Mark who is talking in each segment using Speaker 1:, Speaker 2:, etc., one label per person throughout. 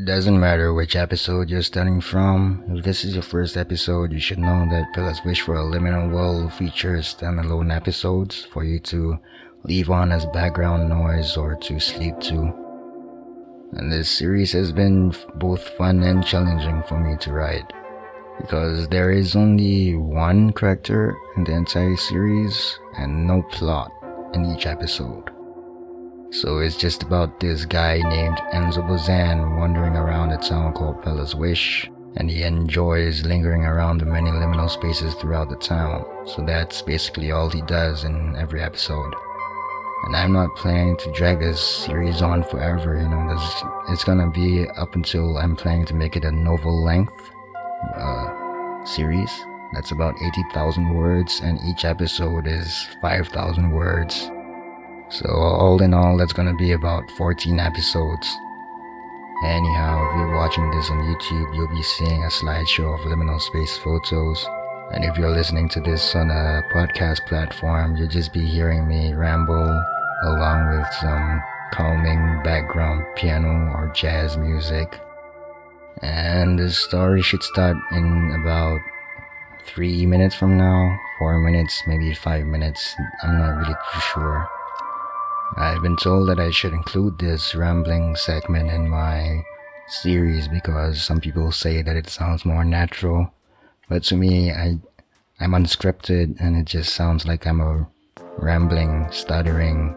Speaker 1: It doesn't matter which episode you're starting from. If this is your first episode, you should know that PELLA'S wish for a liminal world features standalone episodes for you to leave on as background noise or to sleep to. And this series has been both fun and challenging for me to write, because there is only one character in the entire series and no plot in each episode. So it's just about this guy named Enzo Bozan wandering around a town called PELLA'S Wish, and he enjoys lingering around the many liminal spaces throughout the town. So that's basically all he does in every episode. And I'm not planning to drag this series on forever, it's gonna be up until I'm planning to make it a novel length series. That's about 80,000 words, and each episode is 5,000 words. So all in all, that's gonna be about 14 episodes. Anyhow, if you're watching this on YouTube, you'll be seeing a slideshow of liminal space photos. And if you're listening to this on a podcast platform, you'll just be hearing me ramble along with some calming background piano or jazz music. And the story should start in about 3 minutes from now, 4 minutes, maybe 5 minutes. I'm not really too sure. I've been told that I should include this rambling segment in my series because some people say that it sounds more natural. But to me, I'm unscripted and it just sounds like I'm a rambling, stuttering.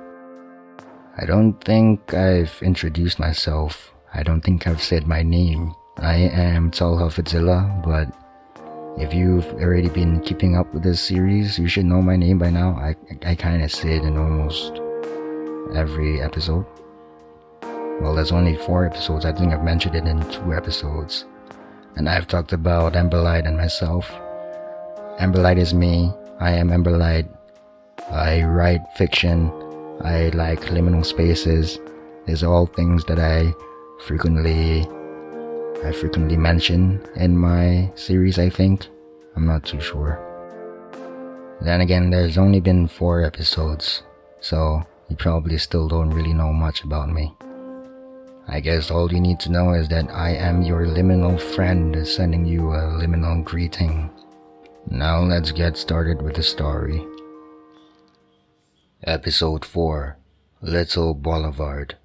Speaker 1: I don't think I've introduced myself. I don't think I've said my name. I am Talhah Fadzillah, but if you've already been keeping up with this series, you should know my name by now. I kind of say it in almost every episode. Well, there's only 4 episodes. I think I've mentioned it in 2 episodes. And I've talked about EmberLight and myself. EmberLight is me. I am EmberLight. I write fiction. I like liminal spaces. These are all things that I frequently mention in my series, I think. I'm not too sure. Then again, there's only been 4 episodes, so you probably still don't really know much about me. I guess all you need to know is that I am your liminal friend sending you a liminal greeting. Now let's get started with the story. Episode 4, Little Boulevard.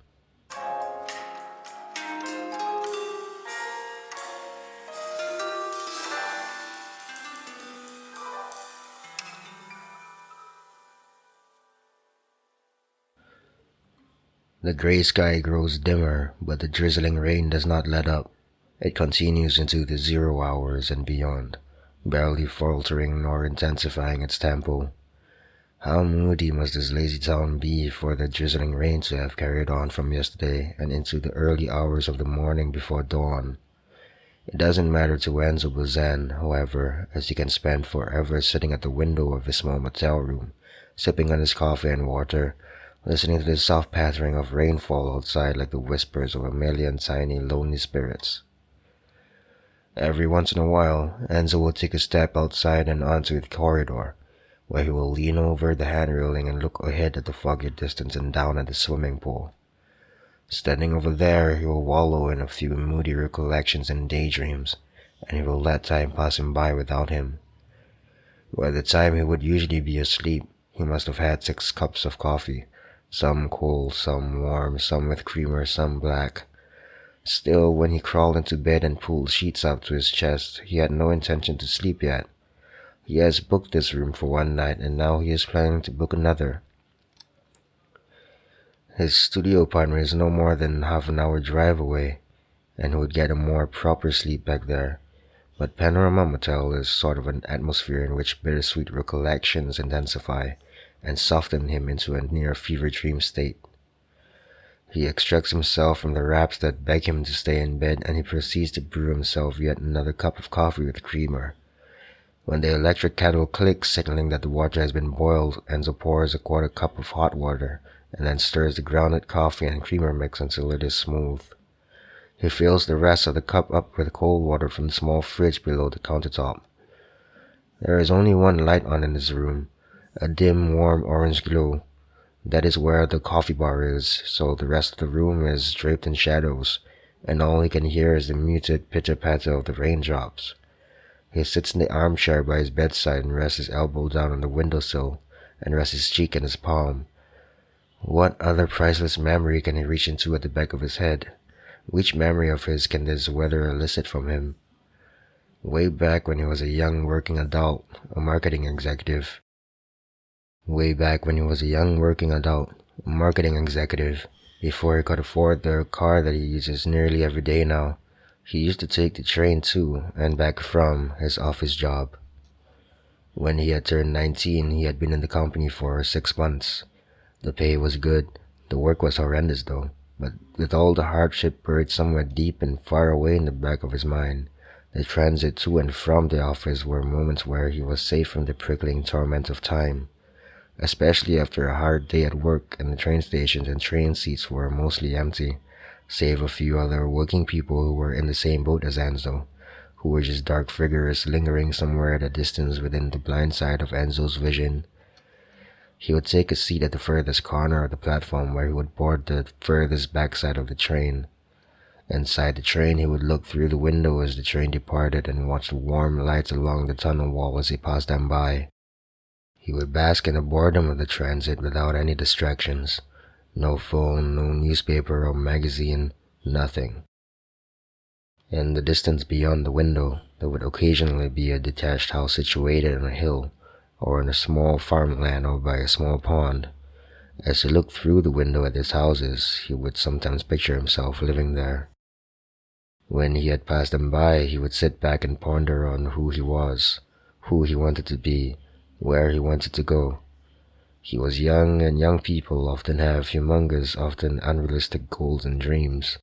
Speaker 1: The gray sky grows dimmer, but the drizzling rain does not let up. It continues into the 0 hours and beyond, barely faltering nor intensifying its tempo. How moody must this lazy town be for the drizzling rain to have carried on from yesterday and into the early hours of the morning before dawn. It doesn't matter to Enzo Bozan, however, as he can spend forever sitting at the window of his small motel room, sipping on his coffee and water, listening to the soft pattering of rainfall outside like the whispers of a million tiny, lonely spirits. Every once in a while, Enzo will take a step outside and onto the corridor, where he will lean over the hand railing and look ahead at the foggy distance and down at the swimming pool. Standing over there, he will wallow in a few moody recollections and daydreams, and he will let time pass him by without him. By the time he would usually be asleep, he must have had 6 cups of coffee, some cold, some warm, some with creamer, some black. Still, when he crawled into bed and pulled sheets up to his chest, he had no intention to sleep yet. He has booked this room for 1 night, and now he is planning to book another. His studio apartment is no more than half an hour drive away, and he would get a more proper sleep back there. But Panorama Motel is sort of an atmosphere in which bittersweet recollections intensify and soften him into a near fever dream state. He extracts himself from the wraps that beg him to stay in bed, and he proceeds to brew himself yet another cup of coffee with creamer. When the electric kettle clicks, signaling that the water has been boiled, Enzo pours a 1/4 cup of hot water and then stirs the grounded coffee and creamer mix until it is smooth. He fills the rest of the cup up with cold water from the small fridge below the countertop. There is only one light on in his room, a dim, warm orange glow. That is where the coffee bar is, so the rest of the room is draped in shadows, and all he can hear is the muted pitter-patter of the raindrops. He sits in the armchair by his bedside and rests his elbow down on the windowsill and rests his cheek in his palm. What other priceless memory can he reach into at the back of his head? Which memory of his can this weather elicit from him? Way back when he was a young working adult, a marketing executive. Before he could afford the car that he uses nearly every day now, he used to take the train to and back from his office job. When he had turned 19, he had been in the company for 6 months. The pay was good, the work was horrendous though, but with all the hardship buried somewhere deep and far away in the back of his mind, the transit to and from the office were moments where he was safe from the prickling torment of time, especially after a hard day at work and the train stations and train seats were mostly empty, save a few other working people who were in the same boat as Enzo, who were just dark figures lingering somewhere at a distance within the blind side of Enzo's vision. He would take a seat at the furthest corner of the platform where he would board the furthest backside of the train. Inside the train, he would look through the window as the train departed and watch the warm lights along the tunnel wall as he passed them by. He would bask in the boredom of the transit without any distractions. No phone, no newspaper or magazine, nothing. In the distance beyond the window, there would occasionally be a detached house situated on a hill, or in a small farmland or by a small pond. As he looked through the window at these houses, he would sometimes picture himself living there. When he had passed them by, he would sit back and ponder on who he was, who he wanted to be, where he wanted to go. He was young, and young people often have humongous, often unrealistic goals and dreams.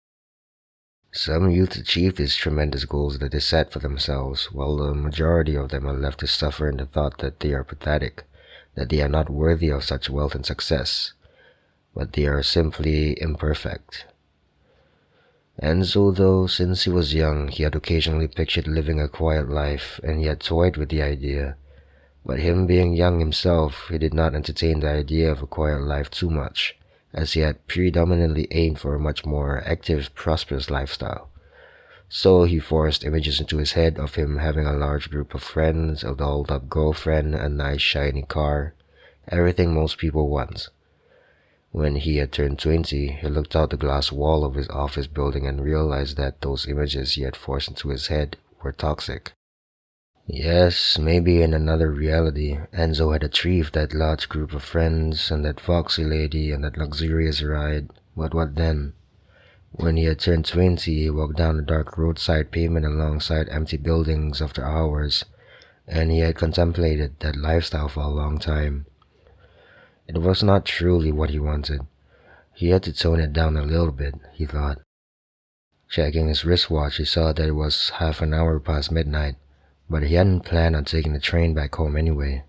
Speaker 1: Some youth achieve these tremendous goals that they set for themselves, while the majority of them are left to suffer in the thought that they are pathetic, that they are not worthy of such wealth and success, but they are simply imperfect. Enzo, though, since he was young, he had occasionally pictured living a quiet life, and he had toyed with the idea. But him being young himself, he did not entertain the idea of a quiet life too much, as he had predominantly aimed for a much more active, prosperous lifestyle. So he forced images into his head of him having a large group of friends, a dolled-up girlfriend, a nice shiny car, everything most people want. When he had turned 20, he looked out the glass wall of his office building and realized that those images he had forced into his head were toxic. Yes, maybe in another reality, Enzo had achieved that large group of friends and that foxy lady and that luxurious ride, but what then? When he had turned 20, he walked down the dark roadside pavement alongside empty buildings after hours, and he had contemplated that lifestyle for a long time. It was not truly what he wanted. He had to tone it down a little bit, he thought. Checking his wristwatch, he saw that it was half an hour past midnight, but he hadn't planned on taking the train back home anyway.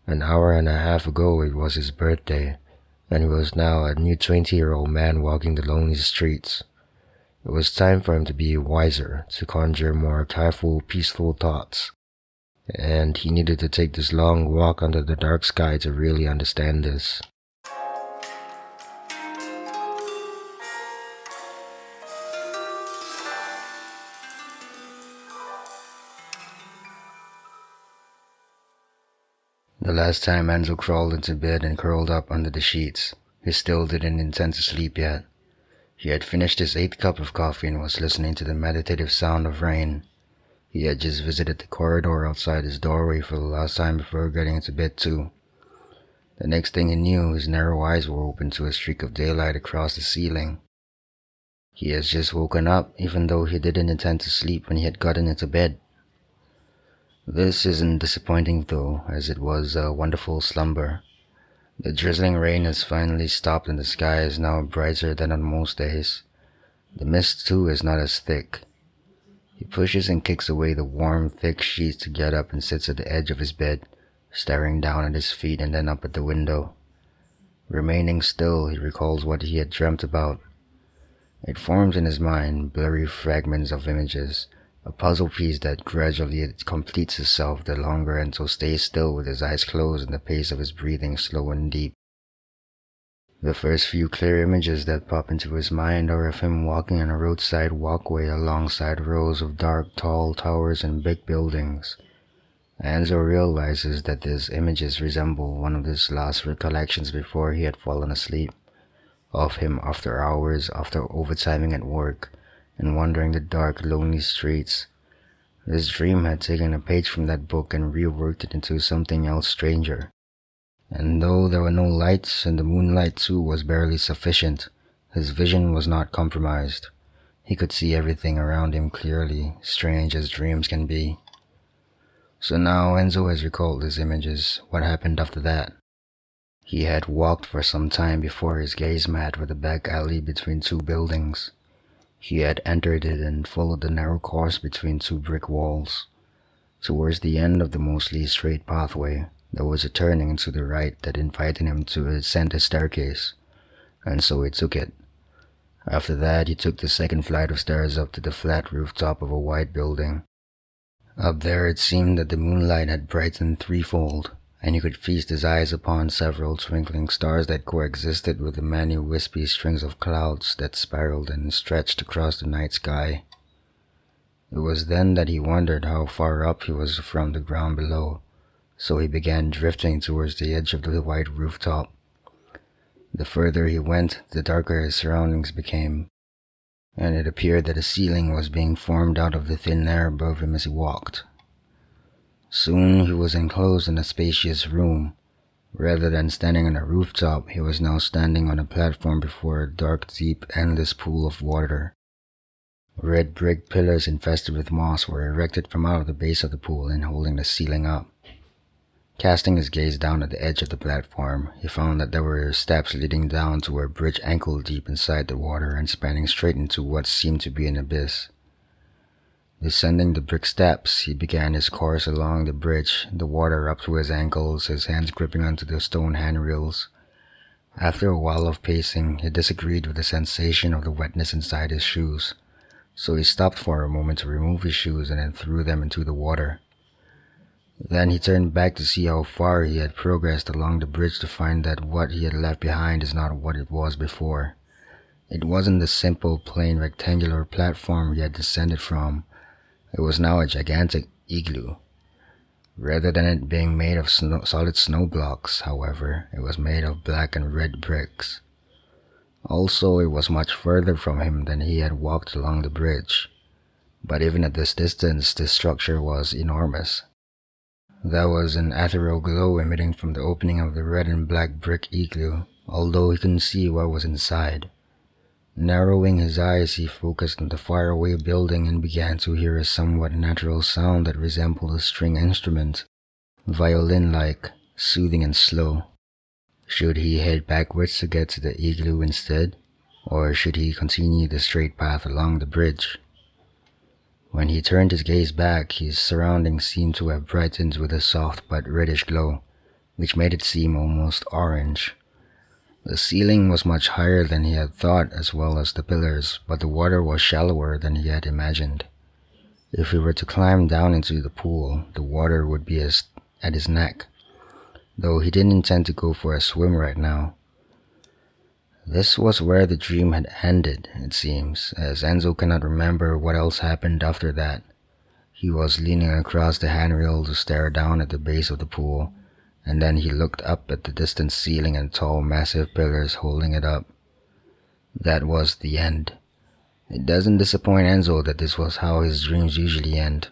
Speaker 1: An hour and a half ago it was his birthday, and he was now a new 20-year-old man walking the lonely streets. It was time for him to be wiser, to conjure more careful, peaceful thoughts. And he needed to take this long walk under the dark sky to really understand this. The last time Enzo crawled into bed and curled up under the sheets, he still didn't intend to sleep yet. He had finished his 8th cup of coffee and was listening to the meditative sound of rain. He had just visited the corridor outside his doorway for the last time before getting into bed too. The next thing he knew, his narrow eyes were open to a streak of daylight across the ceiling. He had just woken up, even though he didn't intend to sleep when he had gotten into bed. This isn't disappointing though, as it was a wonderful slumber. The drizzling rain has finally stopped and the sky is now brighter than on most days. The mist too is not as thick. He pushes and kicks away the warm, thick sheets to get up and sits at the edge of his bed, staring down at his feet and then up at the window. Remaining still, he recalls what he had dreamt about. It forms in his mind blurry fragments of images, a puzzle piece that gradually completes itself the longer Enzo stays still with his eyes closed and the pace of his breathing slow and deep. The first few clear images that pop into his mind are of him walking on a roadside walkway alongside rows of dark, tall towers and big buildings. Enzo realizes that these images resemble one of his last recollections before he had fallen asleep, of him after hours after overtiming at work and wandering the dark, lonely streets. This dream had taken a page from that book and reworked it into something else stranger. And though there were no lights and the moonlight too was barely sufficient, his vision was not compromised. He could see everything around him clearly, strange as dreams can be. So now Enzo has recalled his images. What happened after that? He had walked for some time before his gaze met with a back alley between two buildings. He had entered it and followed the narrow course between two brick walls. Towards the end of the mostly straight pathway, there was a turning to the right that invited him to ascend a staircase, and so he took it. After that, he took the second flight of stairs up to the flat rooftop of a white building. Up there it seemed that the moonlight had brightened threefold, and he could feast his eyes upon several twinkling stars that coexisted with the many wispy strings of clouds that spiraled and stretched across the night sky. It was then that he wondered how far up he was from the ground below, so he began drifting towards the edge of the white rooftop. The further he went, the darker his surroundings became, and it appeared that a ceiling was being formed out of the thin air above him as he walked. Soon he was enclosed in a spacious room. Rather than standing on a rooftop, he was now standing on a platform before a dark, deep, endless pool of water. Red brick pillars infested with moss were erected from out of the base of the pool and holding the ceiling up. Casting his gaze down at the edge of the platform, he found that there were steps leading down to a bridge ankle-deep inside the water and spanning straight into what seemed to be an abyss. Descending the brick steps, he began his course along the bridge, the water up to his ankles, his hands gripping onto the stone handrails. After a while of pacing, he disagreed with the sensation of the wetness inside his shoes, so he stopped for a moment to remove his shoes and then threw them into the water. Then he turned back to see how far he had progressed along the bridge to find that what he had left behind is not what it was before. It wasn't the simple, plain, rectangular platform he had descended from. It was now a gigantic igloo. Rather than it being made of solid snow blocks, however, it was made of black and red bricks. Also, it was much further from him than he had walked along the bridge. But even at this distance, this structure was enormous. There was an ethereal glow emitting from the opening of the red and black brick igloo, although he couldn't see what was inside. Narrowing his eyes, he focused on the faraway building and began to hear a somewhat natural sound that resembled a string instrument, violin-like, soothing and slow. Should he head backwards to get to the igloo instead, or should he continue the straight path along the bridge? When he turned his gaze back, his surroundings seemed to have brightened with a soft but reddish glow, which made it seem almost orange. The ceiling was much higher than he had thought, as well as the pillars, but the water was shallower than he had imagined. If he were to climb down into the pool, the water would be at his neck, though he didn't intend to go for a swim right now. This was where the dream had ended, it seems, as Enzo cannot remember what else happened after that. He was leaning across the handrail to stare down at the base of the pool, and then he looked up at the distant ceiling and tall, massive pillars holding it up. That was the end. It doesn't disappoint Enzo that this was how his dreams usually end.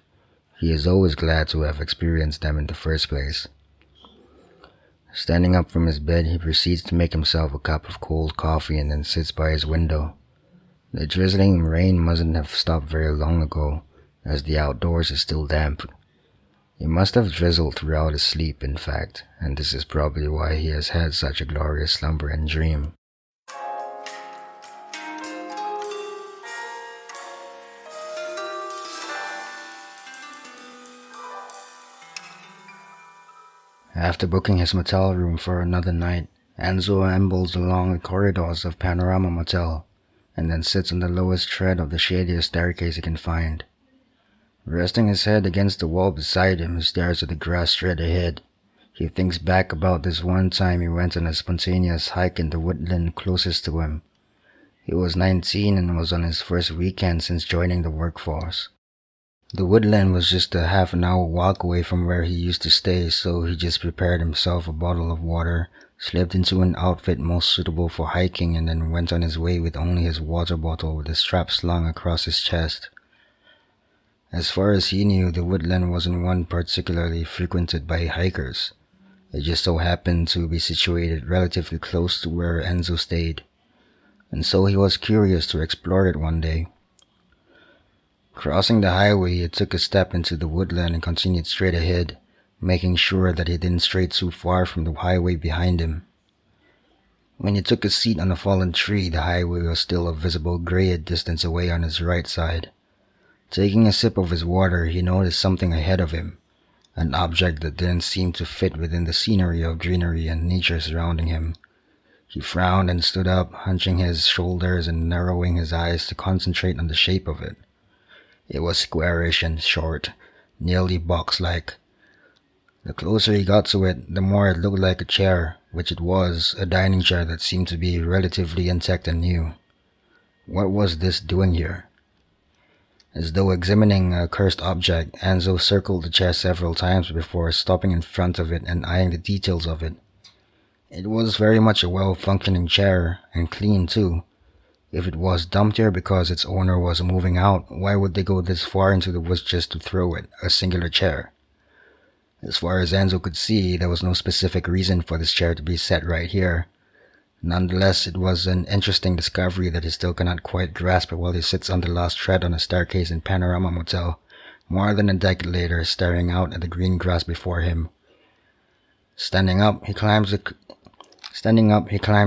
Speaker 1: He is always glad to have experienced them in the first place. Standing up from his bed, he proceeds to make himself a cup of cold coffee and then sits by his window. The drizzling rain mustn't have stopped very long ago, as the outdoors is still damp. It must have drizzled throughout his sleep, in fact, and this is probably why he has had such a glorious slumber and dream. After booking his motel room for another night, Enzo ambles along the corridors of Panorama Motel, and then sits on the lowest tread of the shadiest staircase he can find. Resting his head against the wall beside him, he stares at the grass straight ahead. He thinks back about this one time he went on a spontaneous hike in the woodland closest to him. He was 19 and was on his first weekend since joining the workforce. The woodland was just a half an hour walk away from where he used to stay, so he just prepared himself a bottle of water, slipped into an outfit most suitable for hiking, and then went on his way with only his water bottle with a strap slung across his chest. As far as he knew, the woodland wasn't one particularly frequented by hikers. It just so happened to be situated relatively close to where Enzo stayed, and so he was curious to explore it one day. Crossing the highway, he took a step into the woodland and continued straight ahead, making sure that he didn't stray too far from the highway behind him. When he took a seat on a fallen tree, the highway was still a visible grayed distance away on his right side. Taking a sip of his water, he noticed something ahead of him. An object that didn't seem to fit within the scenery of greenery and nature surrounding him. He frowned and stood up, hunching his shoulders and narrowing his eyes to concentrate on the shape of it. It was squarish and short, nearly box-like. The closer he got to it, the more it looked like a chair, which it was, a dining chair that seemed to be relatively intact and new. What was this doing here? As though examining a cursed object, Enzo circled the chair several times before stopping in front of it and eyeing the details of it. It was very much a well-functioning chair, and clean too. If it was dumped here because its owner was moving out, why would they go this far into the woods just to throw it, a singular chair? As far as Enzo could see, there was no specific reason for this chair to be set right here. Nonetheless, it was an interesting discovery that he still cannot quite grasp while he sits on the last tread on a staircase in Panorama Motel, more than a decade later, staring out at the green grass before him. Standing up, he climbs the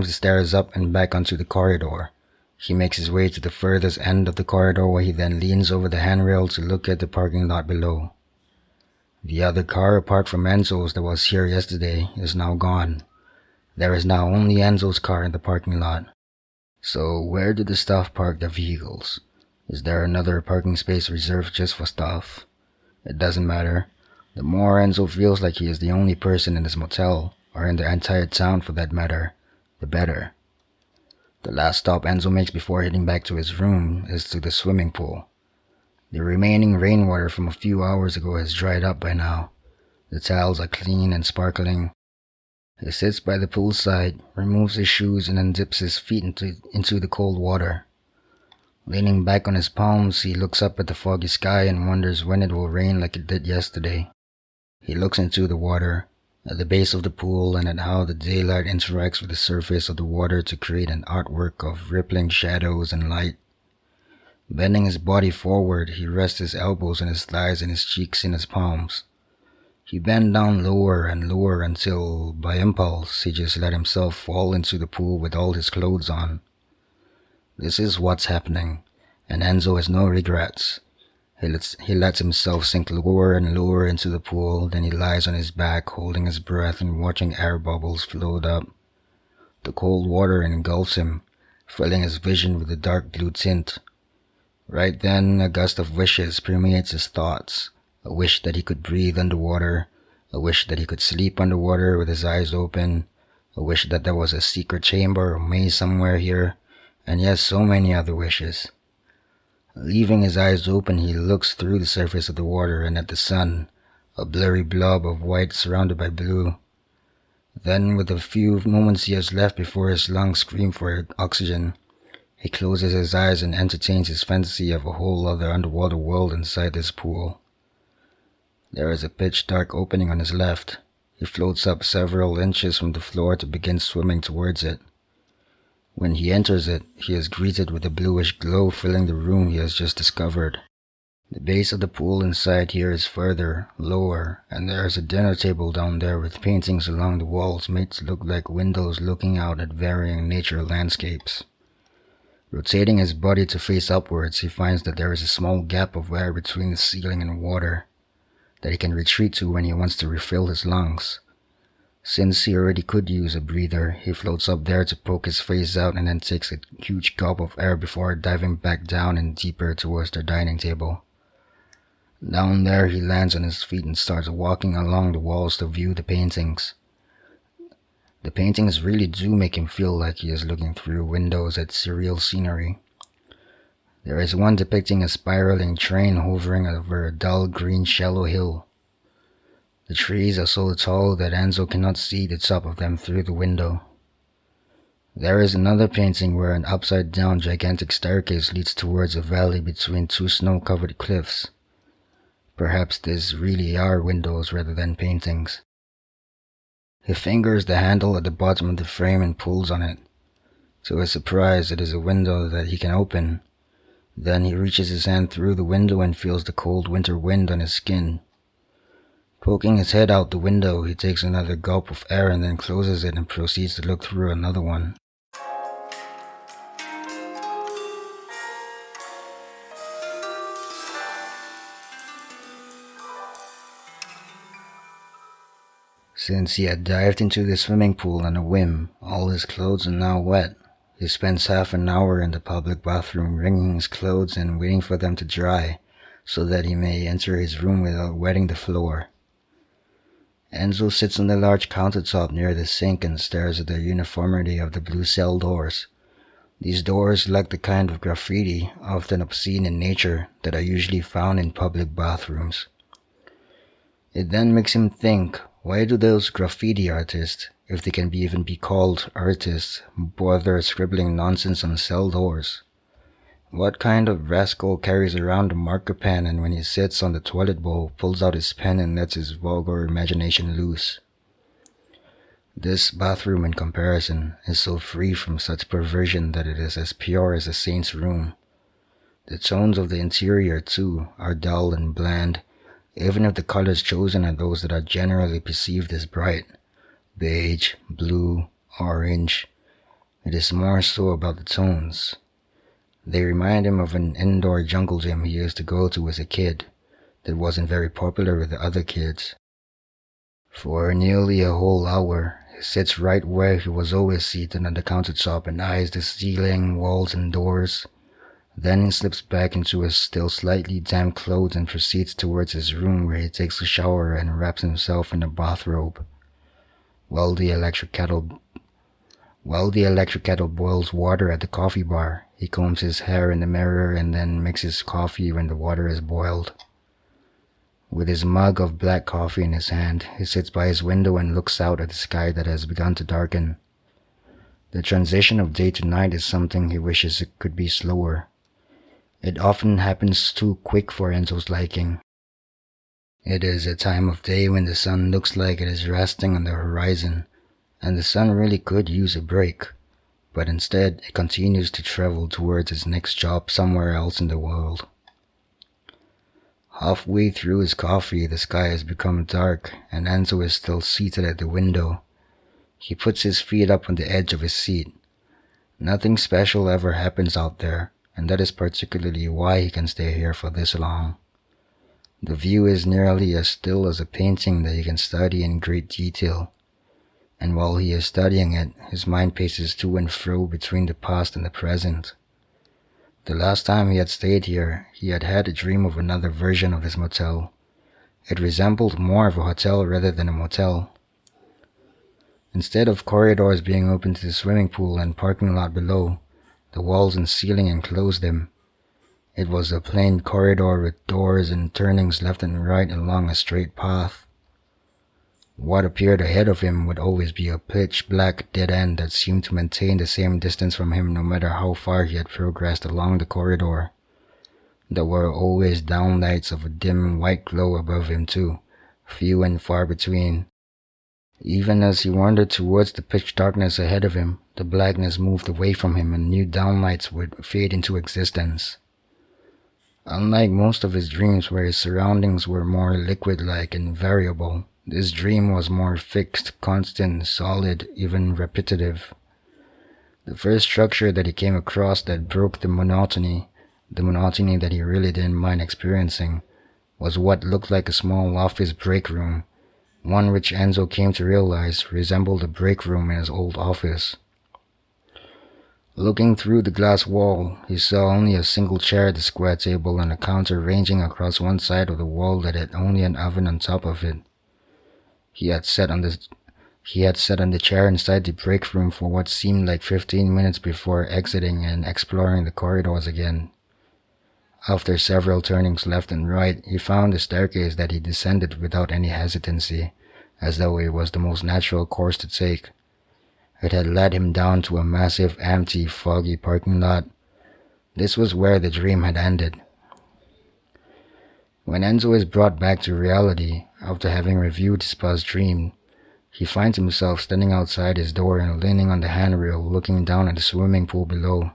Speaker 1: stairs up and back onto the corridor. He makes his way to the furthest end of the corridor where he then leans over the handrail to look at the parking lot below. The other car, apart from Enzo's that was here yesterday, is now gone. There is now only Enzo's car in the parking lot. So where do the staff park their vehicles? Is there another parking space reserved just for staff? It doesn't matter. The more Enzo feels like he is the only person in this motel, or in the entire town for that matter, the better. The last stop Enzo makes before heading back to his room is to the swimming pool. The remaining rainwater from a few hours ago has dried up by now. The tiles are clean and sparkling. He sits by the poolside, removes his shoes, and then dips his feet into the cold water. Leaning back on his palms, he looks up at the foggy sky and wonders when it will rain like it did yesterday. He looks into the water, at the base of the pool, and at how the daylight interacts with the surface of the water to create an artwork of rippling shadows and light. Bending his body forward, he rests his elbows on his thighs and his cheeks in his palms. He bent down lower and lower until, by impulse, he just let himself fall into the pool with all his clothes on. This is what's happening, and Enzo has no regrets. He lets himself sink lower and lower into the pool, then he lies on his back, holding his breath and watching air bubbles float up. The cold water engulfs him, filling his vision with a dark blue tint. Right then, a gust of wishes permeates his thoughts. A wish that he could breathe underwater, a wish that he could sleep underwater with his eyes open, a wish that there was a secret chamber or maze somewhere here, and yes, so many other wishes. Leaving his eyes open, he looks through the surface of the water and at the sun, a blurry blob of white surrounded by blue. Then, with the few moments he has left before his lungs scream for oxygen, he closes his eyes and entertains his fantasy of a whole other underwater world inside this pool. There is a pitch-dark opening on his left. He floats up several inches from the floor to begin swimming towards it. When he enters it, he is greeted with a bluish glow filling the room he has just discovered. The base of the pool inside here is further, lower, and there is a dinner table down there with paintings along the walls made to look like windows looking out at varying nature landscapes. Rotating his body to face upwards, he finds that there is a small gap of air between the ceiling and water that he can retreat to when he wants to refill his lungs. Since he already could use a breather, he floats up there to poke his face out and then takes a huge gulp of air before diving back down and deeper towards the dining table. Down there, he lands on his feet and starts walking along the walls to view the paintings. The paintings really do make him feel like he is looking through windows at surreal scenery. There is one depicting a spiraling train hovering over a dull green shallow hill. The trees are so tall that Enzo cannot see the top of them through the window. There is another painting where an upside-down gigantic staircase leads towards a valley between two snow-covered cliffs. Perhaps these really are windows rather than paintings. He fingers the handle at the bottom of the frame and pulls on it. To his surprise, it is a window that he can open. Then he reaches his hand through the window and feels the cold winter wind on his skin. Poking his head out the window, he takes another gulp of air and then closes it and proceeds to look through another one. Since he had dived into the swimming pool on a whim, all his clothes are now wet. He spends half an hour in the public bathroom wringing his clothes and waiting for them to dry, so that he may enter his room without wetting the floor. Enzo sits on the large countertop near the sink and stares at the uniformity of the blue cell doors. These doors lack the kind of graffiti, often obscene in nature, that are usually found in public bathrooms. It then makes him think, why do those graffiti artists, if they can even be called artists, bother scribbling nonsense on cell doors? What kind of rascal carries around a marker pen and when he sits on the toilet bowl pulls out his pen and lets his vulgar imagination loose? This bathroom, in comparison, is so free from such perversion that it is as pure as a saint's room. The tones of the interior, too, are dull and bland, even if the colors chosen are those that are generally perceived as bright. Beige, blue, orange. It is more so about the tones. They remind him of an indoor jungle gym he used to go to as a kid that wasn't very popular with the other kids. For nearly a whole hour, he sits right where he was always seated on the countertop and eyes the ceiling, walls, and doors. Then he slips back into his still slightly damp clothes and proceeds towards his room where he takes a shower and wraps himself in a bathrobe. While the electric kettle boils water at the coffee bar, he combs his hair in the mirror and then mixes coffee when the water is boiled. With his mug of black coffee in his hand, he sits by his window and looks out at the sky that has begun to darken. The transition of day to night is something he wishes it could be slower. It often happens too quick for Enzo's liking. It is a time of day when the sun looks like it is resting on the horizon, and the sun really could use a break, but instead it continues to travel towards its next job somewhere else in the world. Halfway through his coffee, the sky has become dark, and Enzo is still seated at the window. He puts his feet up on the edge of his seat. Nothing special ever happens out there, and that is particularly why he can stay here for this long. The view is nearly as still as a painting that he can study in great detail, and while he is studying it, his mind paces to and fro between the past and the present. The last time he had stayed here, he had had a dream of another version of this motel. It resembled more of a hotel rather than a motel. Instead of corridors being open to the swimming pool and parking lot below, the walls and ceiling enclosed them. It was a plain corridor with doors and turnings left and right along a straight path. What appeared ahead of him would always be a pitch-black dead end that seemed to maintain the same distance from him no matter how far he had progressed along the corridor. There were always downlights of a dim white glow above him too, few and far between. Even as he wandered towards the pitch darkness ahead of him, the blackness moved away from him and new downlights would fade into existence. Unlike most of his dreams where his surroundings were more liquid-like and variable, this dream was more fixed, constant, solid, even repetitive. The first structure that he came across that broke the monotony that he really didn't mind experiencing, was what looked like a small office break room, one which Enzo came to realize resembled a break room in his old office. Looking through the glass wall, he saw only a single chair at the square table and a counter ranging across one side of the wall that had only an oven on top of it. He had sat on the chair inside the break room for what seemed like 15 minutes before exiting and exploring the corridors again. After several turnings left and right, he found a staircase that he descended without any hesitancy, as though it was the most natural course to take. It had led him down to a massive, empty, foggy parking lot. This was where the dream had ended. When Enzo is brought back to reality, after having reviewed his past dream, he finds himself standing outside his door and leaning on the handrail looking down at the swimming pool below.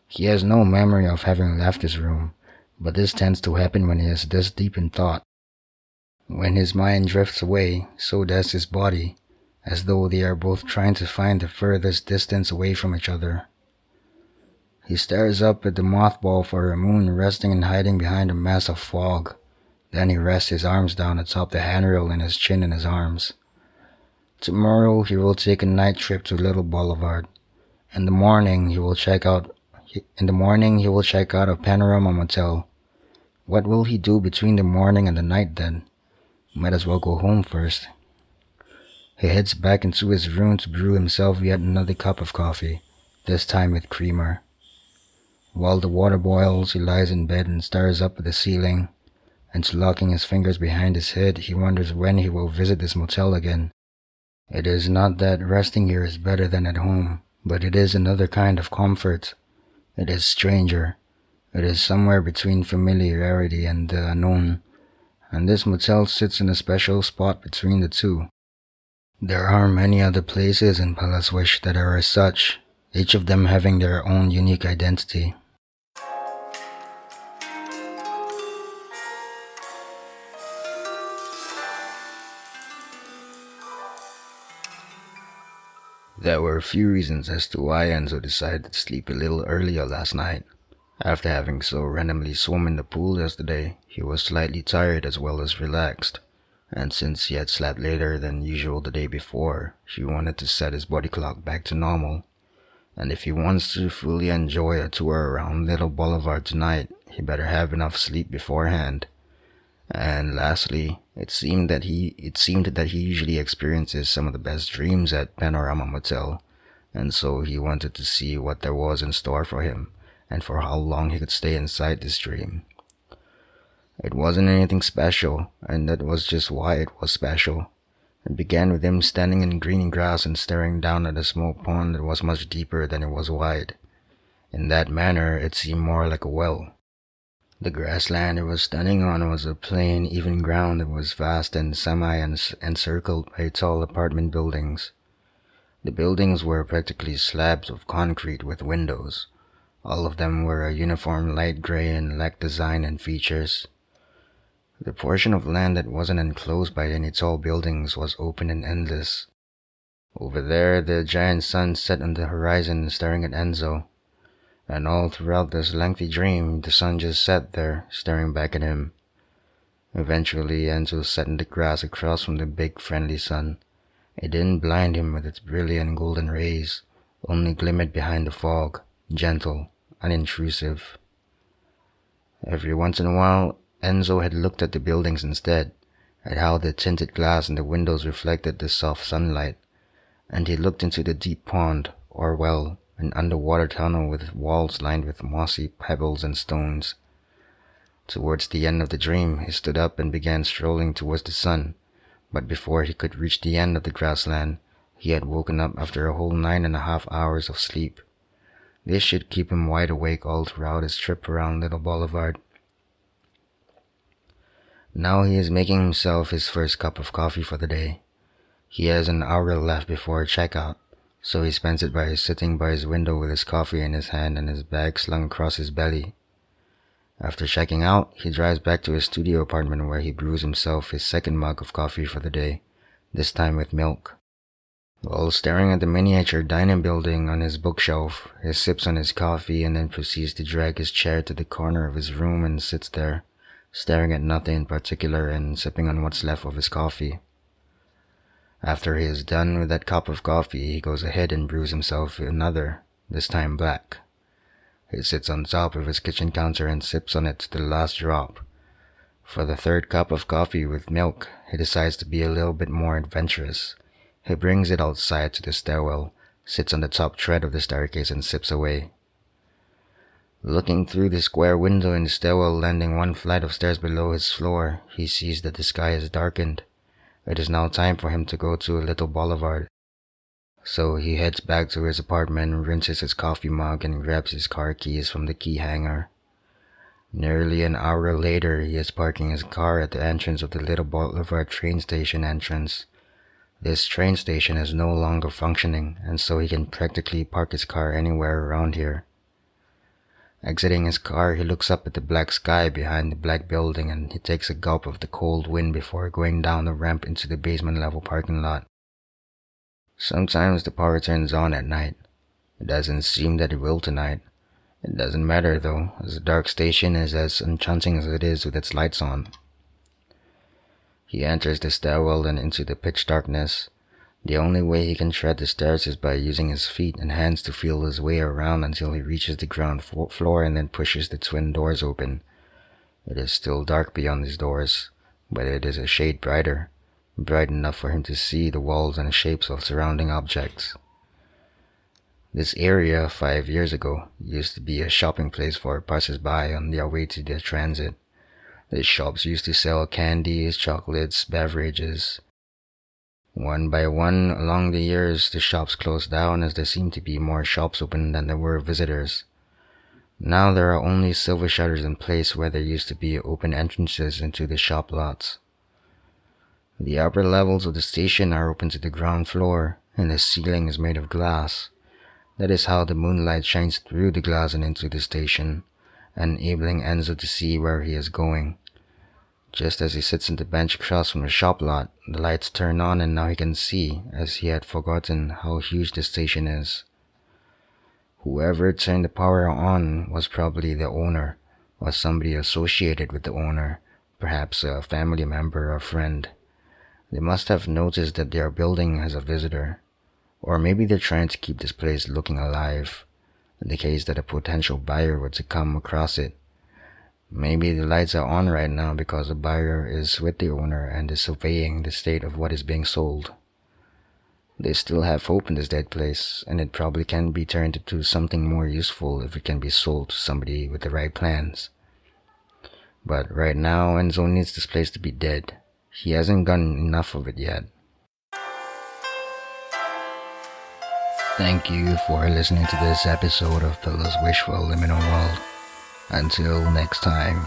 Speaker 1: He has no memory of having left his room, but this tends to happen when he is this deep in thought. When his mind drifts away, so does his body, as though they are both trying to find the furthest distance away from each other. He stares up at the mothball for a moon resting and hiding behind a mass of fog. Then he rests his arms down atop the handrail and his chin in his arms. Tomorrow he will take a night trip to Little Boulevard. In the morning he will check out a panorama motel. What will he do between the morning and the night then? Might as well go home first. He heads back into his room to brew himself yet another cup of coffee, this time with creamer. While the water boils, he lies in bed and stares up at the ceiling. Interlocking his fingers behind his head, he wonders when he will visit this motel again. It is not that resting here is better than at home, but it is another kind of comfort. It is stranger. It is somewhere between familiarity and the unknown, and this motel sits in a special spot between the two. There are many other places in PELLA'S Wish that are as such, each of them having their own unique identity. There were a few reasons as to why Enzo decided to sleep a little earlier last night. After having so randomly swum in the pool yesterday, he was slightly tired as well as relaxed, and since he had slept later than usual the day before, he wanted to set his body clock back to normal. And if he wants to fully enjoy a tour around Little Boulevard tonight, he better have enough sleep beforehand. And lastly, it seemed that he usually experiences some of the best dreams at Panorama Motel, and so he wanted to see what there was in store for him, and for how long he could stay inside this dream. It wasn't anything special, and that was just why it was special. It began with him standing in green grass and staring down at a small pond that was much deeper than it was wide. In that manner, it seemed more like a well. The grassland it was standing on was a plain, even ground that was vast and semi-encircled by tall apartment buildings. The buildings were practically slabs of concrete with windows. All of them were a uniform light gray and lacked design and features. The portion of land that wasn't enclosed by any tall buildings was open and endless. Over there, the giant sun set on the horizon staring at Enzo. And all throughout this lengthy dream, the sun just sat there, staring back at him. Eventually, Enzo sat in the grass across from the big, friendly sun. It didn't blind him with its brilliant golden rays, only glimmered behind the fog, gentle, unintrusive. Every once in a while, Enzo had looked at the buildings instead, at how the tinted glass in the windows reflected the soft sunlight, and he looked into the deep pond, or well, an underwater tunnel with walls lined with mossy pebbles and stones. Towards the end of the dream, he stood up and began strolling towards the sun, but before he could reach the end of the grassland, he had woken up after a whole 9.5 hours of sleep. This should keep him wide awake all throughout his trip around Little Boulevard. Now he is making himself his first cup of coffee for the day. He has an hour left before checkout, so he spends it by sitting by his window with his coffee in his hand and his bag slung across his belly. After checking out, he drives back to his studio apartment where he brews himself his second mug of coffee for the day, this time with milk. While staring at the miniature dining building on his bookshelf, he sips on his coffee and then proceeds to drag his chair to the corner of his room and sits there, staring at nothing in particular and sipping on what's left of his coffee. After he is done with that cup of coffee, he goes ahead and brews himself another, this time black. He sits on top of his kitchen counter and sips on it to the last drop. For the third cup of coffee with milk, he decides to be a little bit more adventurous. He brings it outside to the stairwell, sits on the top tread of the staircase and sips away. Looking through the square window in the stairwell landing one flight of stairs below his floor, he sees that the sky has darkened. It is now time for him to go to Little Boulevard. So he heads back to his apartment, rinses his coffee mug, and grabs his car keys from the key hanger. Nearly an hour later, he is parking his car at the entrance of the Little Boulevard train station entrance. This train station is no longer functioning, and so he can practically park his car anywhere around here. Exiting his car, he looks up at the black sky behind the black building and he takes a gulp of the cold wind before going down the ramp into the basement level parking lot. Sometimes the power turns on at night. It doesn't seem that it will tonight. It doesn't matter though, as the dark station is as enchanting as it is with its lights on. He enters the stairwell and into the pitch darkness. The only way he can tread the stairs is by using his feet and hands to feel his way around until he reaches the ground floor and then pushes the twin doors open. It is still dark beyond these doors, but it is a shade brighter. Bright enough for him to see the walls and shapes of surrounding objects. This area, 5 years ago, used to be a shopping place for passers-by on their way to their transit. The shops used to sell candies, chocolates, beverages. One by one, along the years, the shops closed down as there seemed to be more shops open than there were visitors. Now there are only silver shutters in place where there used to be open entrances into the shop lots. The upper levels of the station are open to the ground floor, and the ceiling is made of glass. That is how the moonlight shines through the glass and into the station, enabling Enzo to see where he is going. Just as he sits on the bench across from the shop lot, the lights turn on and now he can see, as he had forgotten, how huge the station is. Whoever turned the power on was probably the owner, or somebody associated with the owner, perhaps a family member or friend. They must have noticed that their building has a visitor. Or maybe they're trying to keep this place looking alive, in the case that a potential buyer were to come across it. Maybe the lights are on right now because the buyer is with the owner and is surveying the state of what is being sold. They still have hope in this dead place, and it probably can be turned into something more useful if it can be sold to somebody with the right plans. But right now, Enzo needs this place to be dead. He hasn't gotten enough of it yet. Thank you for listening to this episode of PELLA'S Wish for a Liminal World. Until next time.